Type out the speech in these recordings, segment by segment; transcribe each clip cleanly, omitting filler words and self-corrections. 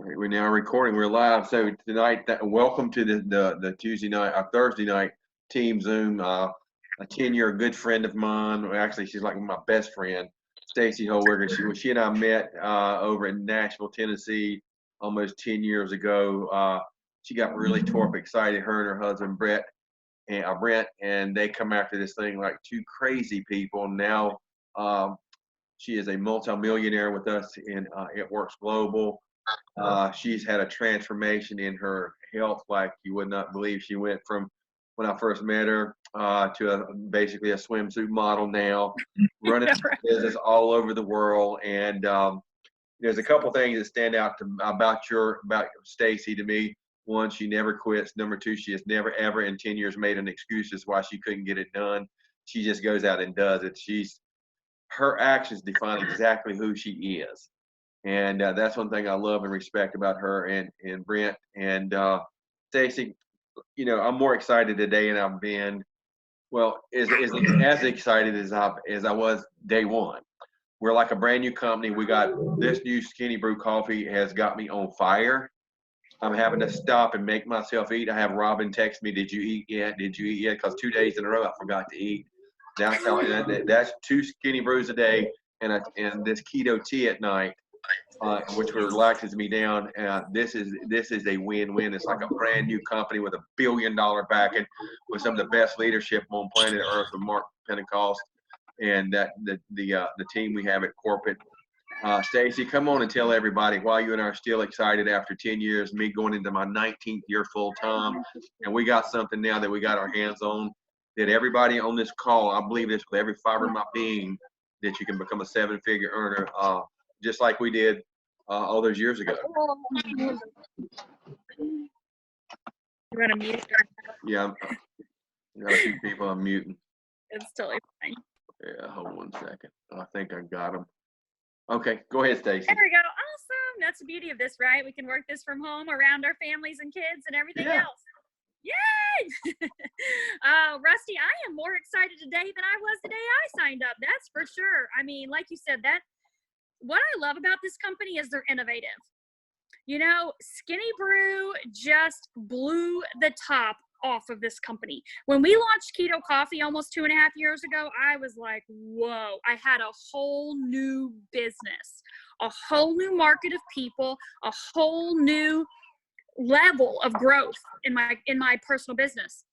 We're now recording. We're live. So tonight, welcome to the Tuesday night, Thursday night team Zoom. A 10-year good friend of mine. Well, actually, she's like my best friend, Staci Holweger. She and I met over in Nashville, Tennessee, almost 10 years ago. She got really torp excited. Her and her husband Brent, and they come after this thing like two crazy people. Now she is a multimillionaire with us in It Works Global. She's had a transformation in her health like you would not believe. She went from when I first met her to basically a swimsuit model now, running business all over the world. And there's a couple things that stand out about Staci to me. One, she never quits. Number two, she has never ever in 10 years made an excuse as why she couldn't get it done. She just goes out and does it. Her actions define exactly who she is. And that's one thing I love and respect about her and Brent and Staci. You know, I'm more excited today than I've been. Well, as excited as I was day one. We're like a brand new company. We got this new Skinny Brew coffee has got me on fire. I'm having to stop and make myself eat. I have Robin text me, "Did you eat yet? Did you eat yet?" Because 2 days in a row I forgot to eat. That's 2 Skinny Brews a day and this keto tea at night. Which relaxes me down. This is a win-win. It's like a brand new company with $1 billion backing, with some of the best leadership on planet Earth, with Mark Pentecost and the team we have at corporate. Staci, come on and tell everybody why you and I are still excited after 10 years, me going into my 19th year full time, and we got something now that we got our hands on that everybody on this call, I believe this with every fiber of my being, that you can become a 7-figure earner, just like we did all those years ago. You want to mute? Yeah, got a few people I'm muting. It's totally fine. Yeah, hold 1 second. I think I got them. Okay, go ahead, Staci. There we go. Awesome. That's the beauty of this, right? We can work this from home around our families and kids and everything else. Yay! Rusty, I am more excited today than I was the day I signed up. That's for sure. I mean, like you said, what I love about this company is they're innovative. You know, Skinny Brew just blew the top off of this company. When we launched Keto Coffee almost 2.5 years ago, I was like, whoa, I had a whole new business, a whole new market of people, a whole new level of growth in my personal business,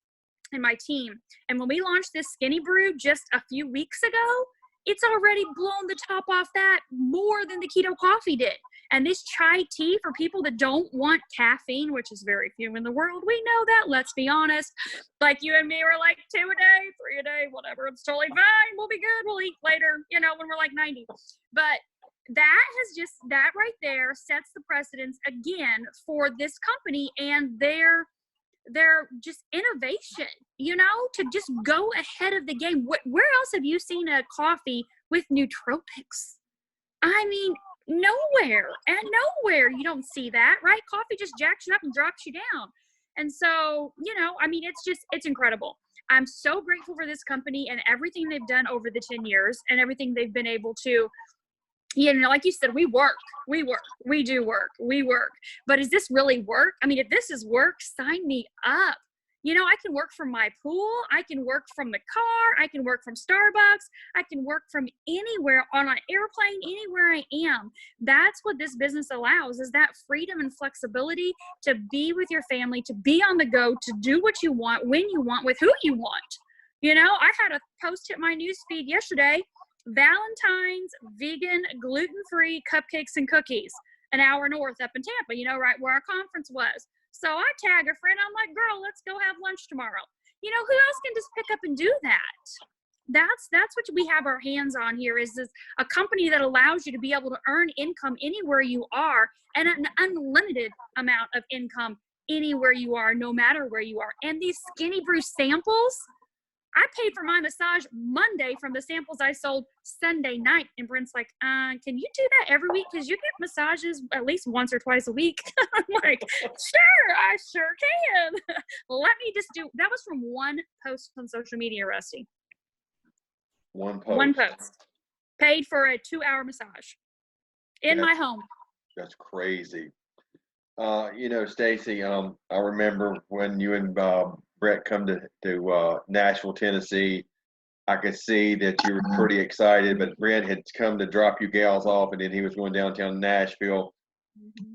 in my team. And when we launched this Skinny Brew just a few weeks ago, it's already blown the top off that more than the Keto Coffee did. And this chai tea for people that don't want caffeine, which is very few in the world, we know that, let's be honest. Like you and me were like 2 a day, 3 a day, whatever, it's totally fine, we'll be good, we'll eat later, you know, when we're like 90. But that right there sets the precedence again for this company and their just innovation, you know, to just go ahead of the game. Where else have you seen a coffee with nootropics? I mean, nowhere you don't see that, right? Coffee just jacks you up and drops you down. And so, you know, I mean, it's incredible. I'm so grateful for this company and everything they've done over the 10 years and everything they've been able to, you know, like you said, we do work. But is this really work? I mean, if this is work, sign me up. You know, I can work from my pool. I can work from the car. I can work from Starbucks. I can work from anywhere, on an airplane, anywhere I am. That's what this business allows, is that freedom and flexibility to be with your family, to be on the go, to do what you want, when you want, with who you want. You know, I had a post hit my newsfeed yesterday, Valentine's vegan, gluten-free cupcakes and cookies, an hour north up in Tampa, you know, right where our conference was. So I tag a friend. I'm like, girl, let's go have lunch tomorrow. You know, who else can just pick up and do that? That's what we have our hands on here, is this a company that allows you to be able to earn income anywhere you are, and an unlimited amount of income anywhere you are, no matter where you are. And these Skinny Brew samples, I paid for my massage Monday from the samples I sold Sunday night. And Brent's like, can you do that every week? Because you get massages at least once or twice a week. I'm like, sure, I sure can. Let me just that was from one post on social media, Rusty. One post. Paid for a 2-hour massage in my home. That's crazy. Stacy, I remember when you and Brett come to Nashville, Tennessee. I could see that you were pretty excited, but Brett had come to drop you gals off, and then he was going downtown Nashville.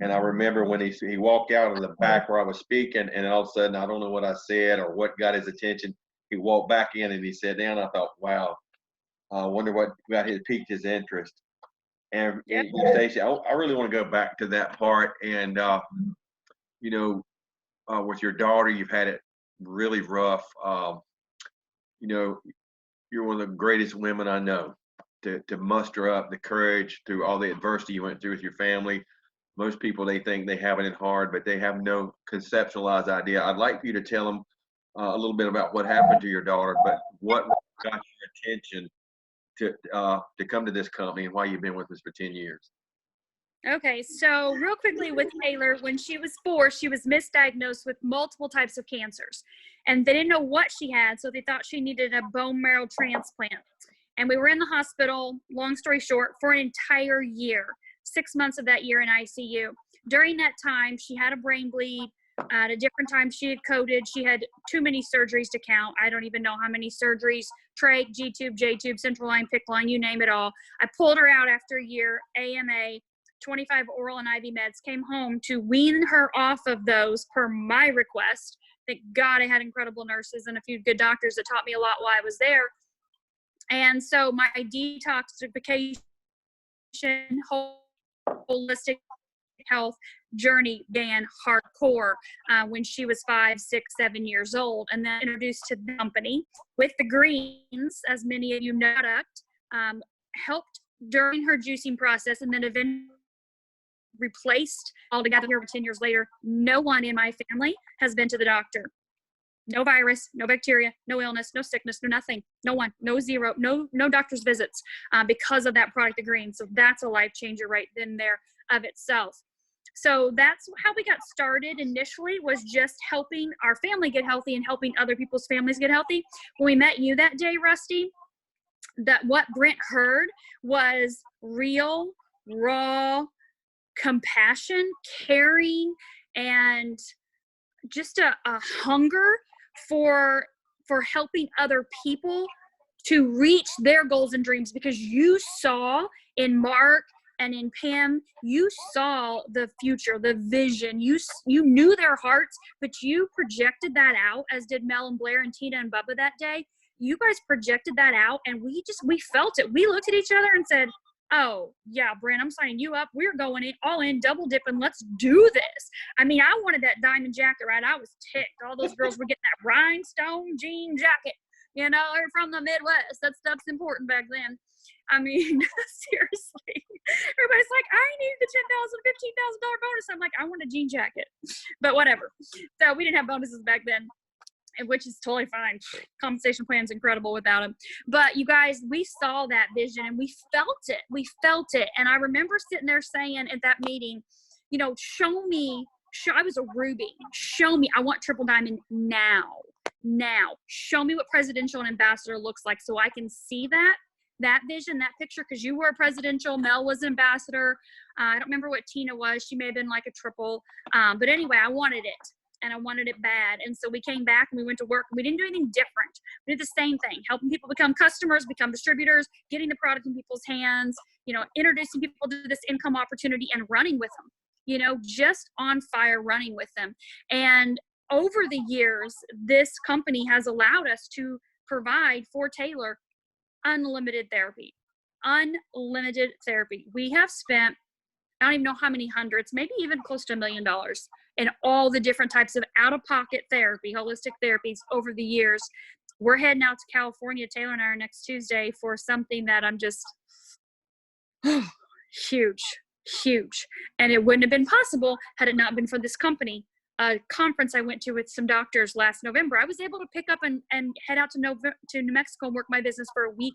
And I remember when he walked out of the back where I was speaking, and all of a sudden, I don't know what I said or what got his attention. He walked back in and he sat down. I thought, wow, I wonder what piqued his interest. And Yep. Stacey, I really want to go back to that part. And you know, with your daughter, you've had it really rough. You know, you're one of the greatest women I know to muster up the courage through all the adversity you went through with your family. Most people, they think they have it hard, but they have no conceptualized idea. I'd like for you to tell them a little bit about what happened to your daughter, but what got your attention to come to this company and why you've been with us for 10 years. Okay, so real quickly with Taylor, when she was 4, she was misdiagnosed with multiple types of cancers. And they didn't know what she had, so they thought she needed a bone marrow transplant. And we were in the hospital, long story short, for an entire year, 6 months of that year in ICU. During that time, she had a brain bleed. At a different time, she had coded. She had too many surgeries to count. I don't even know how many surgeries, trach, G-tube, J-tube, central line, PICC line, you name it all. I pulled her out after a year, AMA, 25 oral and IV meds, came home to wean her off of those per my request. Thank God I had incredible nurses and a few good doctors that taught me a lot while I was there. And so my detoxification, holistic health journey began hardcore when she was 5, 6, 7 years old, and then introduced to the company with the greens, as many of you know, helped during her juicing process, and then eventually replaced altogether here 10 years later. No one in my family has been to the doctor. No virus, no bacteria, no illness, no sickness, no nothing. No one, no zero, no doctor's visits because of that product of green. So that's a life changer right then there of itself. So that's how we got started initially, was just helping our family get healthy and helping other people's families get healthy. When we met you that day, Rusty, that what Brent heard was real, raw compassion, caring, and just a hunger for helping other people to reach their goals and dreams, because you saw in Mark and in Pam, you saw the future, the vision. You knew their hearts, but you projected that out, as did Mel and Blair and Tina and Bubba that day. You guys projected that out, and we felt it. We looked at each other and said, oh, yeah, Brent, I'm signing you up. We're going in, all in, double dipping. Let's do this. I mean, I wanted that diamond jacket, right? I was ticked. All those girls were getting that rhinestone jean jacket. You know, they're from the Midwest. That stuff's important back then. I mean, seriously. Everybody's like, I need the $10,000, $15,000 bonus. I'm like, I want a jean jacket. But whatever. So we didn't have bonuses back then, which is totally fine. Compensation plan's incredible without them. But you guys, we saw that vision and we felt it. We felt it. And I remember sitting there saying at that meeting, you know, I was a Ruby. Show me, I want triple diamond now. Show me what presidential and ambassador looks like so I can see that vision, that picture, because you were a presidential, Mel was an ambassador. I don't remember what Tina was. She may have been like a triple. But anyway, I wanted it. And I wanted it bad. And so we came back and we went to work. We didn't do anything different. We did the same thing, helping people become customers, become distributors, getting the product in people's hands, you know, introducing people to this income opportunity and running with them, you know, just on fire running with them. And over the years, this company has allowed us to provide for Taylor unlimited therapy. We have spent, I don't even know how many hundreds, maybe even close to $1 million in all the different types of out-of-pocket therapy, holistic therapies over the years. We're heading out to California, Taylor and I are, next Tuesday, for something that I'm just huge. And it wouldn't have been possible had it not been for this company. A conference I went to with some doctors last November, I was able to pick up and head out to New Mexico and work my business for a week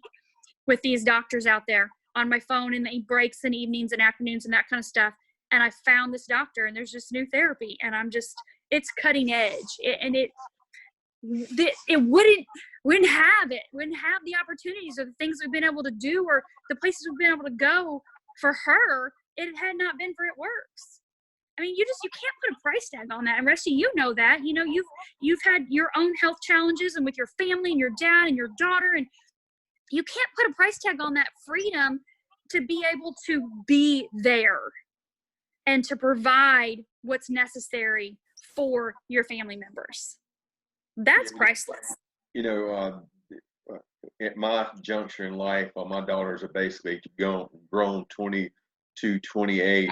with these doctors out there on my phone in the breaks and evenings and afternoons and that kind of stuff. And I found this doctor, and there's this new therapy, and it's cutting edge. It wouldn't have the opportunities or the things we've been able to do or the places we've been able to go for her. It had not been for It Works. I mean, you can't put a price tag on that. And Rusty, you know that, you know, you've had your own health challenges and with your family and your dad and your daughter, and you can't put a price tag on that freedom to be able to be there and to provide what's necessary for your family members. That's priceless. You know, at my juncture in life, my daughters are basically grown 22, 28.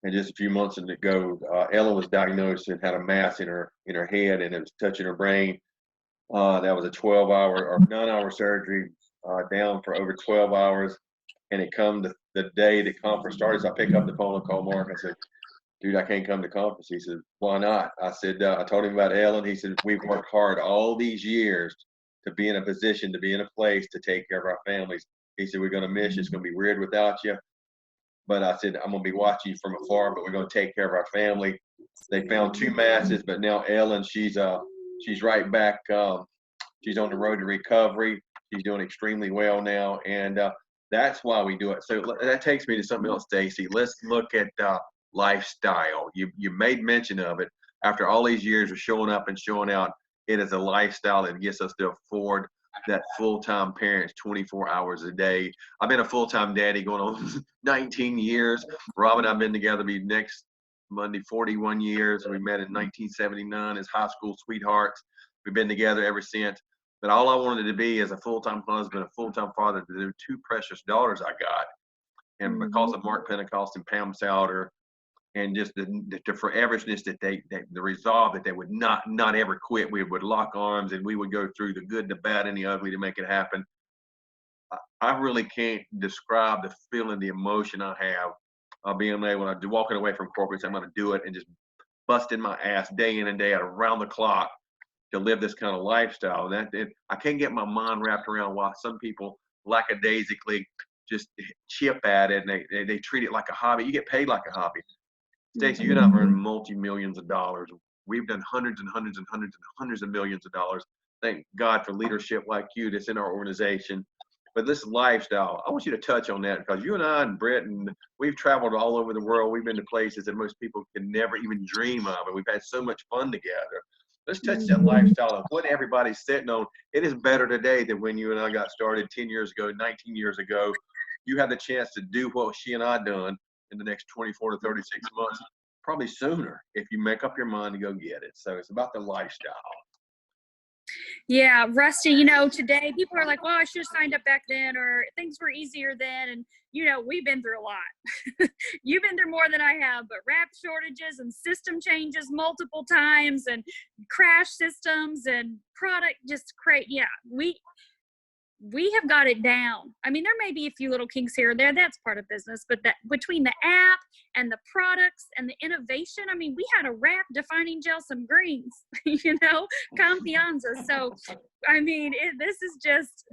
And just a few months ago, Ella was diagnosed and had a mass in her head, and it was touching her brain. That was a 12-hour or 9-hour surgery, down for over 12 hours. And it come the day the conference started. So I pick up the phone and call Mark. I said, dude, I can't come to conference. He said, why not? I said, I told him about Ellen. He said, we've worked hard all these years to be in a position, to be in a place to take care of our families. He said, we're going to miss you. It's going to be weird without you. But I said, I'm going to be watching you from afar, but we're going to take care of our family. They found 2 masses, but now Ellen, she's right back. She's on the road to recovery. She's doing extremely well now. And that's why we do it. So that takes me to something else, Staci. Let's look at lifestyle. You made mention of it. After all these years of showing up and showing out, it is a lifestyle that gets us to afford that full-time parents 24 hours a day. I've been a full-time daddy going on 19 years. Rob and I have been together next Monday 41 years. We met in 1979 as high school sweethearts. We've been together ever since. But all I wanted to be is a full-time husband, a full-time father to the 2 precious daughters I got. And because of Mark Pentecost and Pam Souter, and just the foreverness that the resolve that they would not ever quit. We would lock arms and we would go through the good, the bad, and the ugly to make it happen. I really can't describe the feeling, the emotion I have of being able to walking away from corporate. I'm going to do it and just busting my ass day in and day out around the clock to live this kind of lifestyle. I can't get my mind wrapped around why some people lackadaisically just chip at it and they treat it like a hobby. You get paid like a hobby. Staci, you and I have earned multi-millions of dollars. We've done hundreds and hundreds and hundreds and hundreds of millions of dollars. Thank God for leadership like you that's in our organization. But this lifestyle, I want you to touch on that because you and I and Brett, and we've traveled all over the world. We've been to places that most people can never even dream of, and we've had so much fun together. Let's touch that lifestyle of what everybody's sitting on. It is better today than when you and I got started 10 years ago, 19 years ago. You have the chance to do what she and I done in the next 24 to 36 months, probably sooner if you make up your mind to go get it. So it's about the lifestyle. Yeah, Rusty, you know, today people are like, well, I should have signed up back then, or things were easier then. And, you know, we've been through a lot. You've been through more than I have, but wrap shortages and system changes multiple times and crash systems and product just yeah, we have got it down. I mean, there may be a few little kinks here or there. That's part of business. But that between the app and the products and the innovation, I mean, we had a wrap defining gel some greens, you know, confianza. So, I mean, this is just,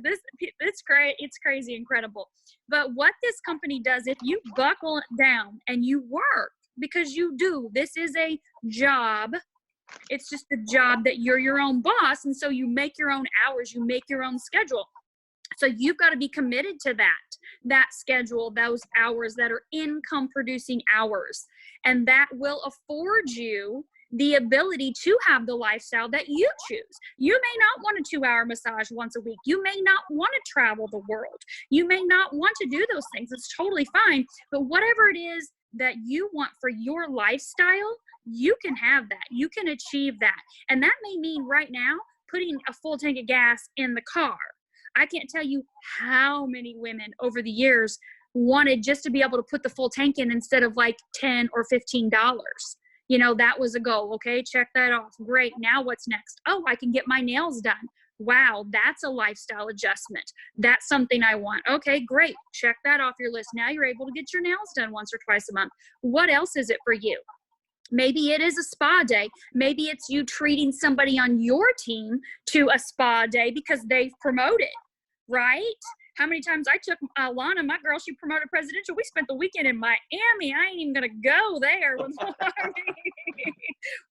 it's great. It's crazy, incredible. But what this company does, if you buckle down and you work, because you do, this is a job. It's just a job that you're your own boss. And so you make your own hours, you make your own schedule. So you've got to be committed to that schedule, those hours that are income producing hours. And that will afford you the ability to have the lifestyle that you choose. You may not want a 2-hour massage once a week. You may not want to travel the world. You may not want to do those things. It's totally fine. But whatever it is that you want for your lifestyle, you can have that. You can achieve that. And that may mean right now putting a full tank of gas in the car. I can't tell you how many women over the years wanted just to be able to put the full tank in instead of like $10 or $15. You know, that was a goal. Okay, check that off. Great. Now what's next? Oh, I can get my nails done. Wow, that's a lifestyle adjustment. That's something I want. Okay, great. Check that off your list. Now you're able to get your nails done once or twice a month. What else is it for you? Maybe it is a spa day. Maybe it's you treating somebody on your team to a spa day because they've promoted, right? How many times I took Lana, my girl, she promoted presidential. We spent the weekend in Miami. I ain't even going to go there.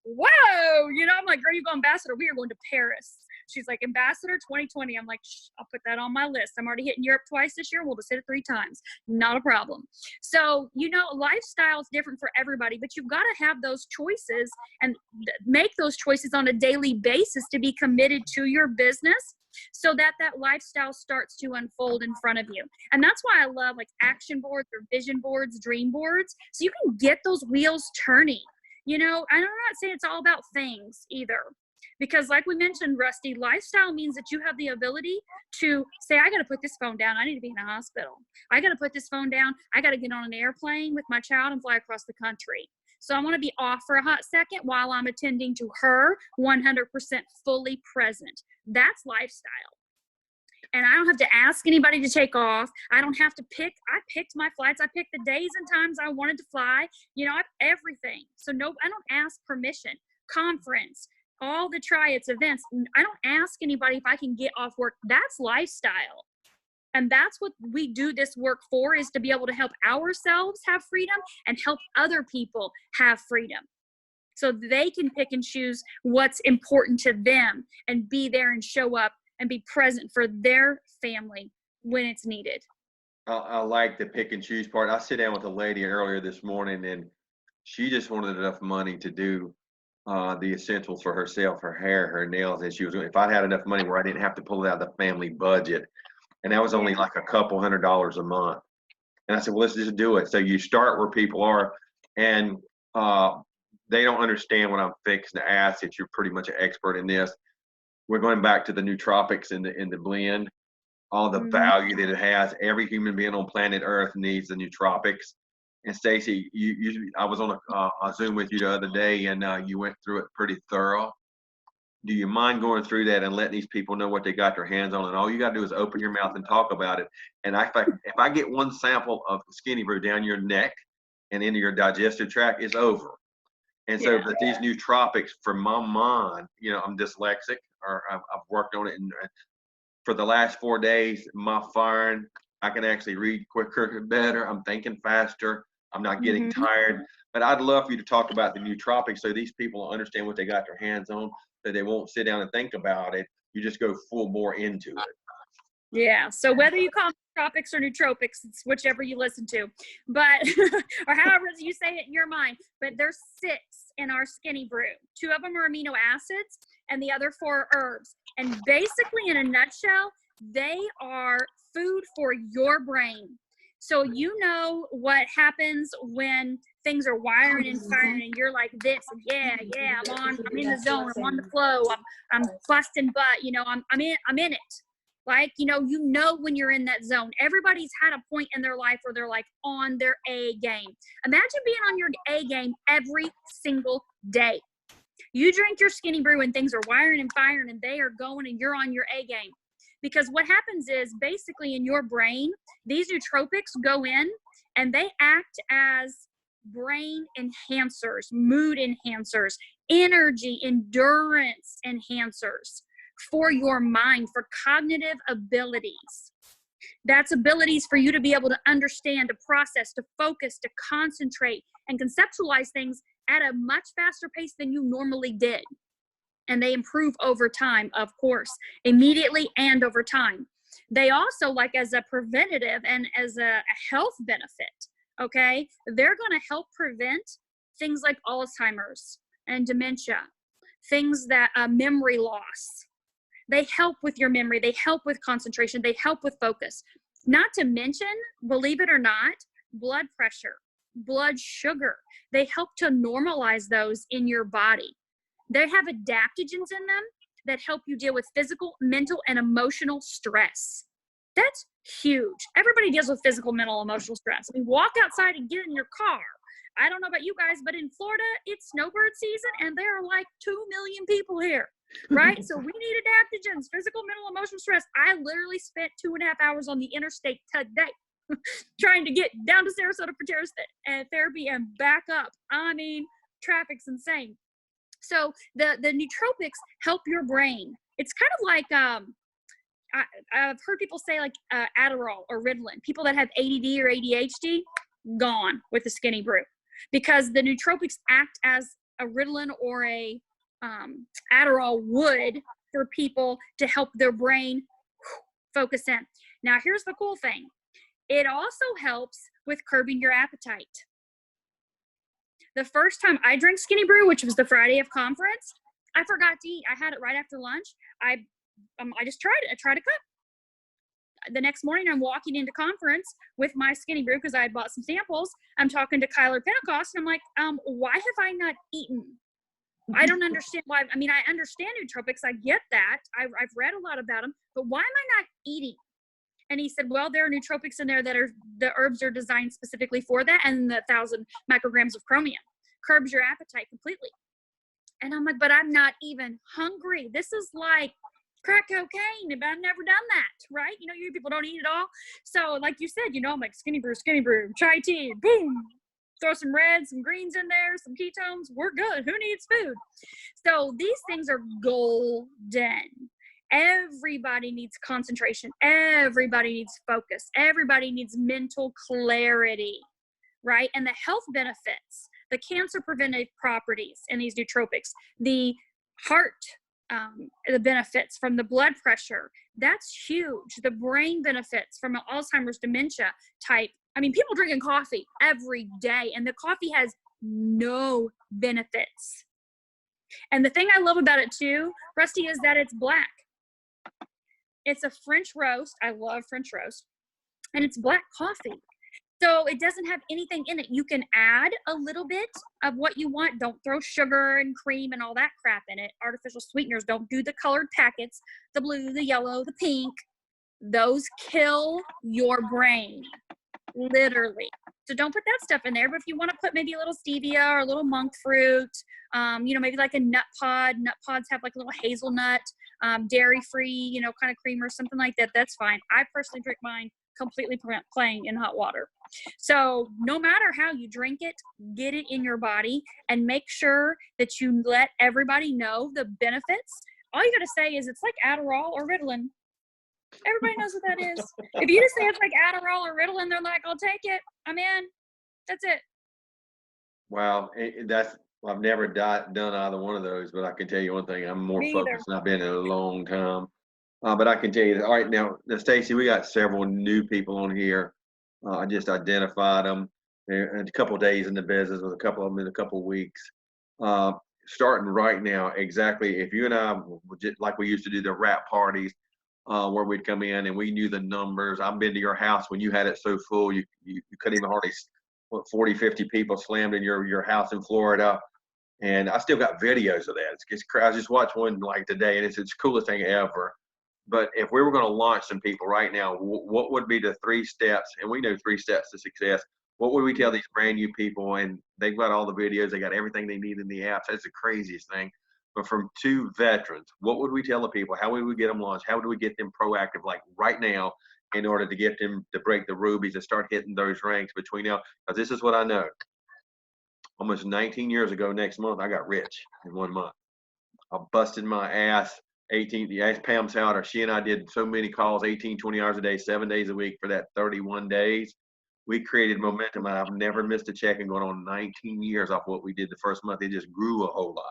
Whoa. You know, I'm like, girl, you go ambassador. We are going to Paris. she's like, Ambassador 2020. I'm like, shh, I'll put that on my list. I'm already hitting Europe twice this year. We'll just hit it 3 times. Not a problem. So, you know, lifestyle is different for everybody, but you've got to have those choices and make those choices on a daily basis to be committed to your business, so that that lifestyle starts to unfold in front of you. And that's why I love like action boards or vision boards, dream boards, so you can get those wheels turning. You know, and I'm not saying it's all about things either, because like we mentioned, Rusty, lifestyle means that you have the ability to say, I got to put this phone down. I need to be in a hospital. I got to put this phone down. I got to get on an airplane with my child and fly across the country. So I want to be off for a hot second while I'm attending to her 100% fully present. That's lifestyle. And I don't have to ask anybody to take off. I don't have to pick. I picked my flights. I picked the days and times I wanted to fly. You know, I have everything. So no, I don't ask permission. Conference, all the try-its, events. I don't ask anybody if I can get off work. That's lifestyle. And that's what we do this work for, is to be able to help ourselves have freedom and help other people have freedom, so they can pick and choose what's important to them and be there and show up and be present for their family when it's needed. I like the pick and choose part. I sit down with a lady earlier this morning, and she just wanted enough money to do the essentials for herself, her hair, her nails, and she was, if I had enough money where I didn't have to pull it out of the family budget, and that was only like a couple $100s a month. And I said, well, let's just do it. So you start where people are, and they don't understand what I'm fixing to ask. That you're pretty much an expert in this. We're going back to the nootropics in the blend, all the value that it has. Every human being on planet Earth needs the nootropics. And Staci, I was on a Zoom with you the other day, and you went through it pretty thorough. Do you mind going through that and letting these people know what they got their hands on? And all you got to do is open your mouth and talk about it. And if I get one sample of Skinny Brew down your neck and into your digestive tract, it's over. And so that these nootropics, for my mind, you know, I'm dyslexic, or I've worked on it, and for the last 4 days, my firing, I can actually read quicker and better. I'm thinking faster. I'm not getting tired. But I'd love for you to talk about the nootropics so these people understand what they got their hands on, that they won't sit down and think about it. You just go full bore into it. Yeah. So whether you call them nootropics or nootropics, it's whichever you listen to, but or however you say it in your mind. But there's 6 in our Skinny Brew. 2 of them are amino acids, and the other 4 are herbs. And basically, in a nutshell, they are food for your brain. So you know what happens when things are wiring and firing, and you're like this, yeah, I'm in the zone, I'm on the flow, I'm busting butt, you know, I'm in it. Like, you know when you're in that zone. Everybody's had a point in their life where they're like on their A game. Imagine being on your A game every single day. You drink your Skinny Brew and things are wiring and firing and they are going and you're on your A game. Because what happens is, basically in your brain, these nootropics go in and they act as brain enhancers, mood enhancers, energy, endurance enhancers for your mind, for cognitive abilities. That's abilities for you to be able to understand, to process, to focus, to concentrate, and conceptualize things at a much faster pace than you normally did. And they improve over time, of course, immediately and over time. They also, like as a preventative and as a health benefit, okay, they're going to help prevent things like Alzheimer's and dementia, things that memory loss. They help with your memory. They help with concentration. They help with focus. Not to mention, believe it or not, blood pressure, blood sugar. They help to normalize those in your body. They have adaptogens in them that help you deal with physical, mental, and emotional stress. That's huge. Everybody deals with physical, mental, emotional stress. I mean, walk outside and get in your car. I don't know about you guys, but in Florida, it's snowbird season, and there are like 2 million people here, right? So we need adaptogens, physical, mental, emotional stress. I literally spent 2.5 hours on the interstate today trying to get down to Sarasota for therapy and back up. I mean, traffic's insane. So the nootropics help your brain. It's kind of like, I've heard people say like Adderall or Ritalin. People that have ADD or ADHD, gone with the Skinny Brew. Because the nootropics act as a Ritalin or a Adderall would for people to help their brain focus in. Now, here's the cool thing. It also helps with curbing your appetite. The first time I drank Skinny Brew, which was the Friday of conference, I forgot to eat. I had it right after lunch. I just tried it. I tried a cup. The next morning, I'm walking into conference with my Skinny Brew because I had bought some samples. I'm talking to Kyler Pentecost, and I'm like, why have I not eaten? I don't understand why. I mean, I understand nootropics. I get that. I've read a lot about them, but why am I not eating? And he said, well, there are nootropics in there that are, the herbs are designed specifically for that, and the 1,000 micrograms of chromium curbs your appetite completely. And I'm like, but I'm not even hungry. This is like crack cocaine, but I've never done that, right? You know, you people don't eat it all. So like you said, you know, I'm like Skinny Brew, chai tea, boom, throw some reds, some greens in there, some ketones, we're good. Who needs food? So these things are golden. Everybody needs concentration. Everybody needs focus. Everybody needs mental clarity, right? And the health benefits, the cancer preventive properties in these nootropics, the heart, the benefits from the blood pressure, that's huge. The brain benefits from an Alzheimer's dementia type. I mean, people drinking coffee every day, and the coffee has no benefits. And the thing I love about it too, Rusty, is that it's black. It's a French roast. I love French roast. And it's black coffee. So it doesn't have anything in it. You can add a little bit of what you want. Don't throw sugar and cream and all that crap in it. Artificial sweeteners. Don't do the colored packets, the blue, the yellow, the pink. Those kill your brain, literally. So don't put that stuff in there. But if you want to put maybe a little stevia or a little monk fruit, you know, maybe like a nut pod. Nut pods have like a little hazelnut, dairy-free, you know, kind of cream or something like that. That's fine. I personally drink mine completely plain in hot water. So no matter how you drink it, get it in your body and make sure that you let everybody know the benefits. All you got to say is it's like Adderall or Ritalin. Everybody knows what that is. If you just say it's like Adderall or Ritalin, they're like, I'll take it. I'm in. That's it. Wow, I've never done either one of those, but I can tell you one thing: I'm more focused than I've been in a long time. But I can tell you that. All right, now, Staci, we got several new people on here. I just identified them. A couple of days in the business, with a couple of them in a couple of weeks. Starting right now, exactly. If you and I, like we used to do the wrap parties, where we'd come in and we knew the numbers. I've been to your house when you had it so full you couldn't even hardly, 40, 50 people slammed in your house in Florida. And I still got videos of that. I just watched one like today, and it's the coolest thing ever. But if we were going to launch some people right now, what would be the 3 steps? And we know 3 steps to success. What would we tell these brand new people? And they've got all the videos. They got everything they need in the apps. That's the craziest thing. But from 2 veterans, what would we tell the people? How would we get them launched? How would we get them proactive, like right now, in order to get them to break the rubies and start hitting those ranks between now? Because this is what I know. Almost 19 years ago next month, I got rich in 1 month. I busted my ass. Ask Pam Souter. She and I did so many calls, 18, 20 hours a day, 7 days a week for that 31 days. We created momentum, and I've never missed a check, and going on 19 years off what we did the first month. It just grew a whole lot.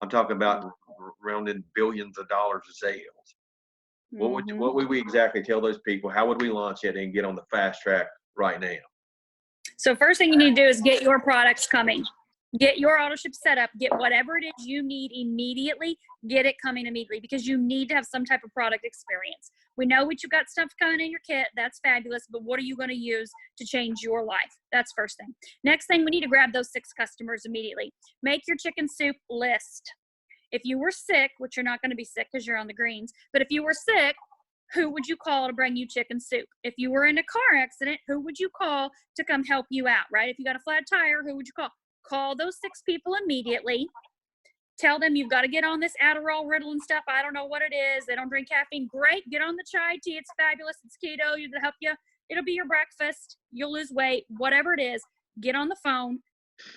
I'm talking about rounding billions of dollars of sales. What would we exactly tell those people? How would we launch it and get on the fast track right now? So first thing you need to do is get your products coming. Get your auto ship set up. Get whatever it is you need immediately. Get it coming immediately, because you need to have some type of product experience. We know what you got stuff coming in your kit. That's fabulous. But what are you going to use to change your life? That's first thing. Next thing, we need to grab those 6 customers immediately. Make your chicken soup list. If you were sick, which you're not going to be sick because you're on the greens, but if you were sick, who would you call to bring you chicken soup? If you were in a car accident, who would you call to come help you out, right? If you got a flat tire, who would you call? Call those 6 people immediately. Tell them you've got to get on this Adderall, Ritalin stuff. I don't know what it is. They don't drink caffeine. Great. Get on the chai tea. It's fabulous. It's keto. It'll help you. It'll be your breakfast. You'll lose weight. Whatever it is, get on the phone,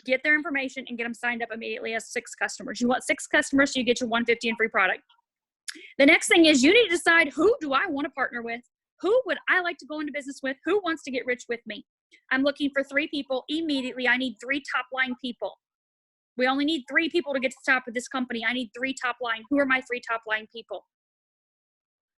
get their information, and get them signed up immediately as 6 customers. You want 6 customers so you get your $150 in free product. The next thing is you need to decide, who do I want to partner with? Who would I like to go into business with? Who wants to get rich with me? I'm looking for 3 people immediately. I need 3 top line people. We only need 3 people to get to the top of this company. I need 3 top line. Who are my 3 top line people?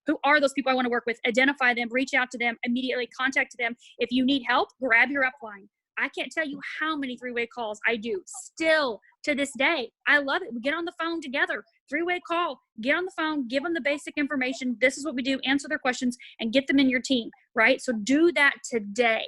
Who are those people I want to work with? Identify them, reach out to them, immediately contact them. If you need help, grab your upline. I can't tell you how many 3-way calls I do still to this day. I love it. We get on the phone together, 3-way call, get on the phone, give them the basic information. This is what we do, answer their questions, and get them in your team, right? So do that today,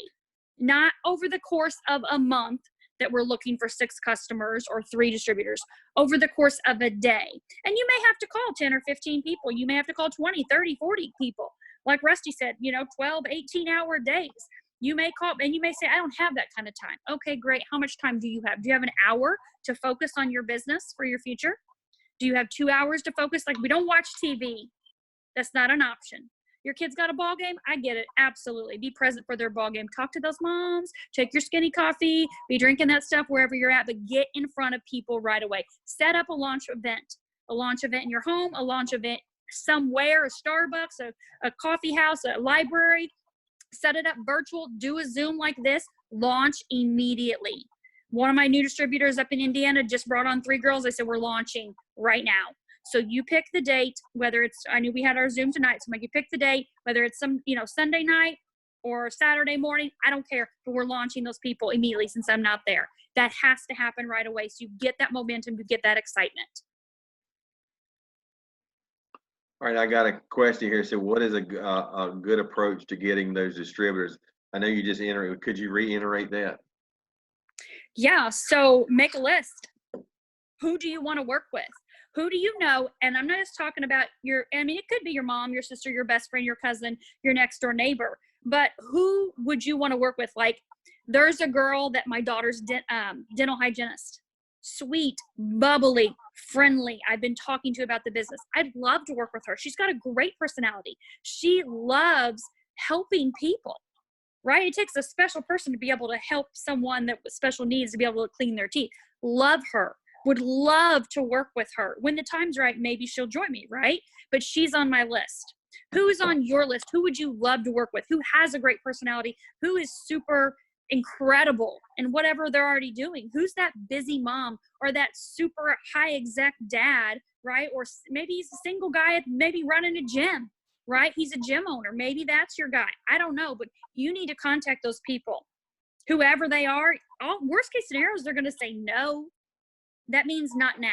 not over the course of a month that we're looking for 6 customers or 3 distributors, over the course of a day. And you may have to call 10 or 15 people. You may have to call 20, 30, 40 people. Like Rusty said, 12, 18-hour days. You may call and you may say, I don't have that kind of time. Okay, great. How much time do you have? Do you have an hour to focus on your business for your future? Do you have 2 hours to focus? Like, we don't watch TV. That's not an option. Your kid's got a ball game? I get it. Absolutely. Be present for their ball game. Talk to those moms. Take your skinny coffee. Be drinking that stuff wherever you're at, but get in front of people right away. Set up a launch event in your home, a launch event somewhere, a Starbucks, a coffee house, a library. Set it up virtual. Do a Zoom like this. Launch immediately. One of my new distributors up in Indiana just brought on 3 girls. I said, we're launching right now. So you pick the date, whether it's, I knew we had our Zoom tonight, so you pick the date, whether it's some, Sunday night or Saturday morning, I don't care, but we're launching those people immediately since I'm not there. That has to happen right away. So you get that momentum, you get that excitement. All right, I got a question here. So what is a good approach to getting those distributors? I know you just iterated. Could you reiterate that? Yeah, so make a list. Who do you want to work with? Who do you know? And I'm not just talking about it could be your mom, your sister, your best friend, your cousin, your next door neighbor, but who would you want to work with? Like, there's a girl that my daughter's dental hygienist, sweet, bubbly, friendly. I've been talking to about the business. I'd love to work with her. She's got a great personality. She loves helping people, right? It takes a special person to be able to help someone that with special needs to be able to clean their teeth. Love her. Would love to work with her. When the time's right, maybe she'll join me, right? But she's on my list. Who's on your list? Who would you love to work with? Who has a great personality? Who is super incredible in whatever they're already doing? Who's that busy mom or that super high exec dad, right? Or maybe he's a single guy, maybe running a gym, right? He's a gym owner. Maybe that's your guy. I don't know, but you need to contact those people. Whoever they are, worst case scenarios, they're going to say no. That means not now.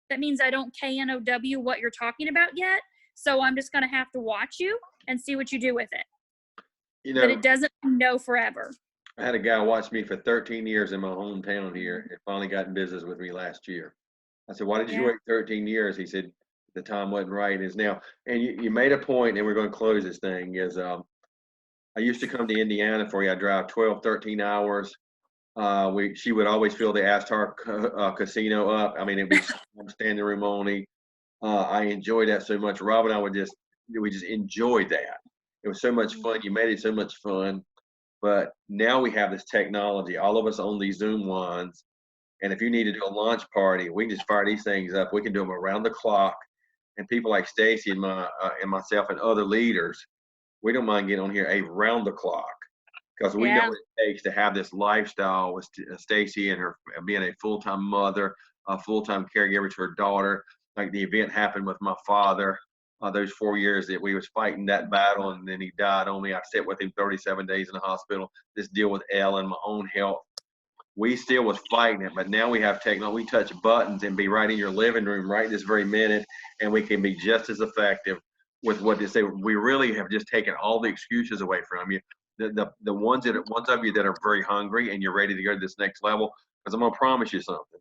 That means I don't KNOW what you're talking about yet. So I'm just going to have to watch you and see what you do with it. But it doesn't no forever. I had a guy watch me for 13 years in my hometown here and finally got in business with me last year. I said, why did you wait 13 years? He said, the time wasn't right. Is now. And you made a point, and we're going to close this thing, is I used to come to Indiana for you. I drive 12, 13 hours. She would always fill the Astar casino up. I mean, it'd be standing room only. I enjoyed that so much. Rob and I we just enjoyed that. It was so much fun. You made it so much fun. But now we have this technology. All of us own these Zoom lines. And if you need to do a launch party, we can just fire these things up. We can do them around the clock. And people like Staci and myself and other leaders, we don't mind getting on here around the clock. Because we know what it takes to have this lifestyle with Staci and her being a full-time mother, a full-time caregiver to her daughter. Like the event happened with my father, those 4 years that we was fighting that battle, and then he died on me. I sat with him 37 days in the hospital. This deal with Ellen, my own health. We still was fighting it, but now we have technology. We touch buttons and be right in your living room right this very minute, and we can be just as effective with what they say. We really have just taken all the excuses away from you. The ones of you that are very hungry and you're ready to go to this next level, because I'm gonna promise you something.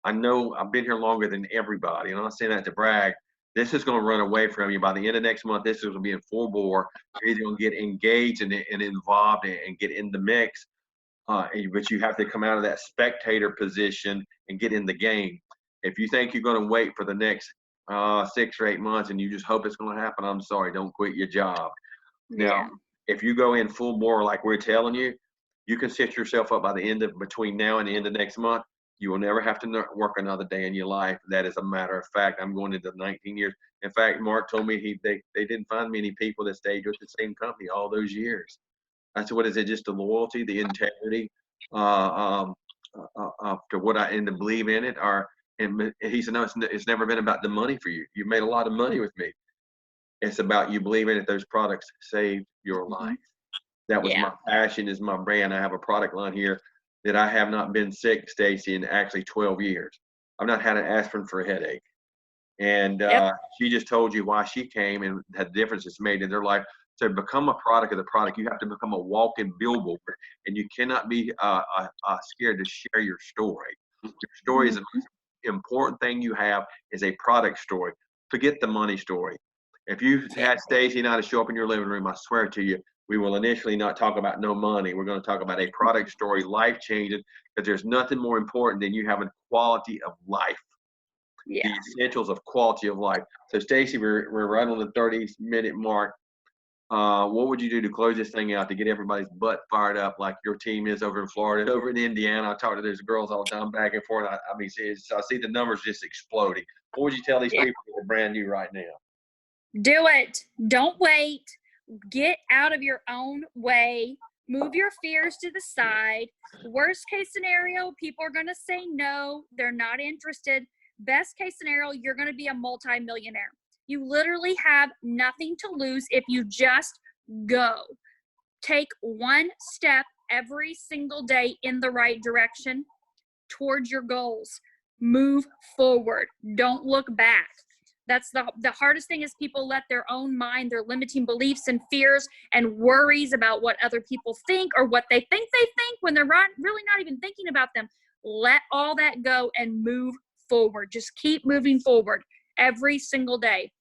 I know I've been here longer than everybody, and I'm not saying that to brag. This is gonna run away from you by the end of next month. This is gonna be in full bore. You're either gonna get engaged and involved and get in the mix, but you have to come out of that spectator position and get in the game. If you think you're gonna wait for the next 6 or 8 months and you just hope it's gonna happen, I'm sorry. Don't quit your job. Now, if you go in full bore like we're telling you, you can set yourself up by the end of between now and the end of next month. You will never have to work another day in your life. That is a matter of fact. I'm going into 19 years. In fact, Mark told me they didn't find many people that stayed with the same company all those years. I said, what is it? Just the loyalty, the integrity, to what I and to believe in it. And he said, no, it's never been about the money for you. You made a lot of money with me. It's about you believing that those products saved your life. Mhm. That was Yeah. my passion, is my brand. I have a product line here that I have not been sick, Staci, in actually 12 years. I've not had an aspirin for a headache. And Yep. she just told you why she came and had difference it's made in their life. So to become a product of the product, you have to become a walking billboard, and you cannot be scared to share your story. Your story is the Mhm. most important thing you have, is a product story. Forget the money story. If you Yeah. had Staci and I to show up in your living room, I swear to you, we will initially not talk about no money. We're going to talk about a product story, life changing, because there's nothing more important than you having quality of life, the Yeah. essentials of quality of life. So, Staci, we're right on the 30-minute mark. What would you do to close this thing out to get everybody's butt fired up like your team is over in Florida, over in Indiana? I talk to those girls all the time, back and forth. I mean, I see the numbers just exploding. What would you tell these Yeah. people that are brand new right now? Do it. Don't wait. Get out of your own way. Move your fears to the side. Worst case scenario, people are going to say no. They're not interested. Best case scenario, you're going to be a multimillionaire. You literally have nothing to lose if you just go. Take one step every single day in the right direction towards your goals. Move forward. Don't look back. That's the hardest thing, is people let their own mind, their limiting beliefs and fears and worries about what other people think or what they think when they're really not even thinking about them. Let all that go and move forward. Just keep moving forward every single day.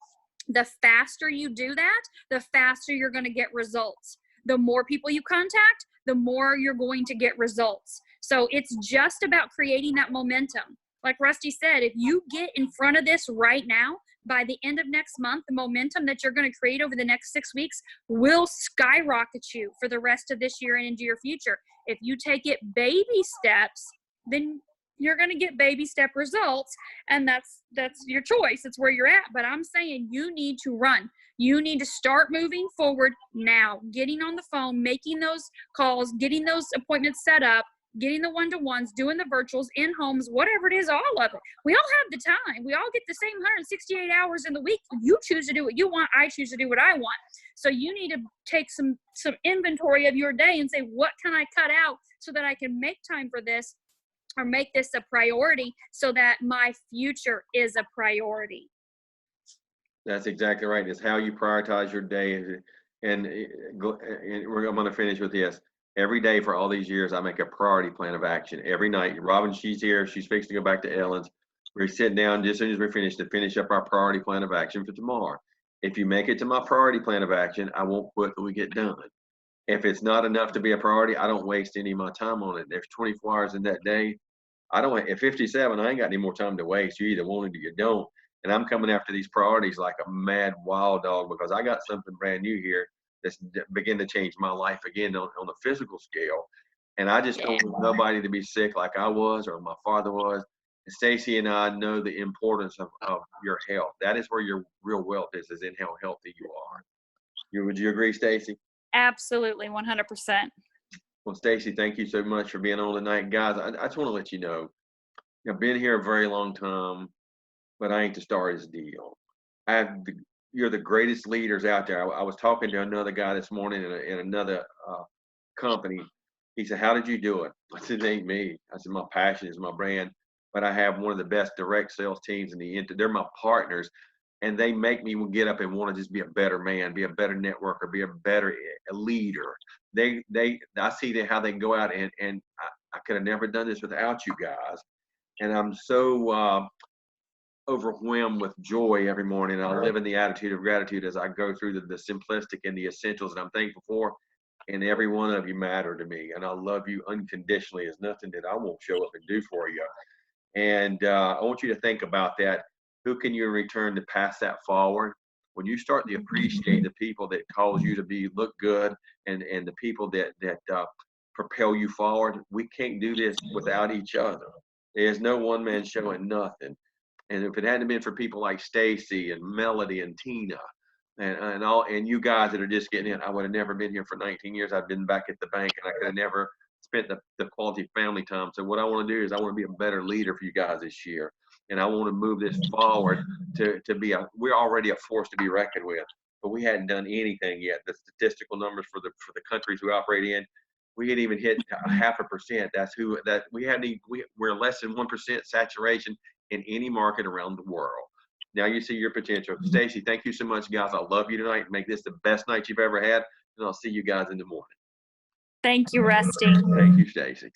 The faster you do that, the faster you're going to get results. The more people you contact, the more you're going to get results. So it's just about creating that momentum. Like Rusty said, if you get in front of this right now, by the end of next month, the momentum that you're going to create over the next 6 weeks will skyrocket you for the rest of this year and into your future. If you take it baby steps, then you're going to get baby step results, and that's your choice. It's where you're at. But I'm saying you need to run. You need to start moving forward now, getting on the phone, making those calls, getting those appointments set up, getting the one-to-ones, doing the virtuals in homes, whatever it is, all of it. We all have the time. We all get the same 168 hours in the week. You choose to do what you want. I choose to do what I want. So you need to take some inventory of your day and say, what can I cut out so that I can make time for this, or make this a priority so that my future is a priority. That's exactly right. It's how you prioritize your day. And I'm going to finish with this. Every day for all these years, I make a priority plan of action. Every night, Robin, she's here. She's fixing to go back to Ellen's. We're sitting down just as soon as we finish to finish up our priority plan of action for tomorrow. If you make it to my priority plan of action, I won't quit till we get done. If it's not enough to be a priority, I don't waste any of my time on it. There's 24 hours in that day. I don't, at 57, I ain't got any more time to waste. You either want it or you don't. And I'm coming after these priorities like a mad wild dog, because I got something brand new here that's begin to change my life again on a physical scale. And I just don't want nobody to be sick like I was or my father was. And Staci and I know the importance of your health. That is where your real wealth is in how healthy you are. Would you agree, Staci? Absolutely, 100%. Well, Staci, thank you so much for being on tonight. Guys, I just want to let you know, I've been here a very long time, but I ain't the star of this deal. You're the greatest leaders out there. I was talking to another guy this morning in another company. He said, "How did you do it?" I said, "It ain't me." I said, "My passion is my brand, but I have one of the best direct sales teams in the they're my partners, and they make me get up and want to just be a better man, be a better networker, be a better leader. I see how they can go out and I could have never done this without you guys, and I'm so overwhelmed with joy every morning. I live in the attitude of gratitude as I go through the simplistic and the essentials that I'm thankful for. And every one of you matter to me, and I love you unconditionally. There's nothing that I won't show up and do for you. And I want you to think about that. Who can you return to pass that forward? When you start to appreciate the people that cause you to look good, and the people that propel you forward, we can't do this without each other. There's no one man showing nothing. And if it hadn't been for people like Staci and Melody and Tina and you guys that are just getting in, I would have never been here for 19 years. I've been back at the bank, and I could have never spent the quality family time. So what I want to do is I want to be a better leader for you guys this year. And I want to move this forward to be we're already a force to be reckoned with, but we hadn't done anything yet. The statistical numbers for the countries we operate in, we hadn't even hit 0.5%. That's we're less than 1% saturation in any market around the world. Now you see your potential. Staci, thank you so much, guys. I love you tonight. Make this the best night you've ever had, and I'll see you guys in the morning. Thank you, Rusty. Thank you, Staci.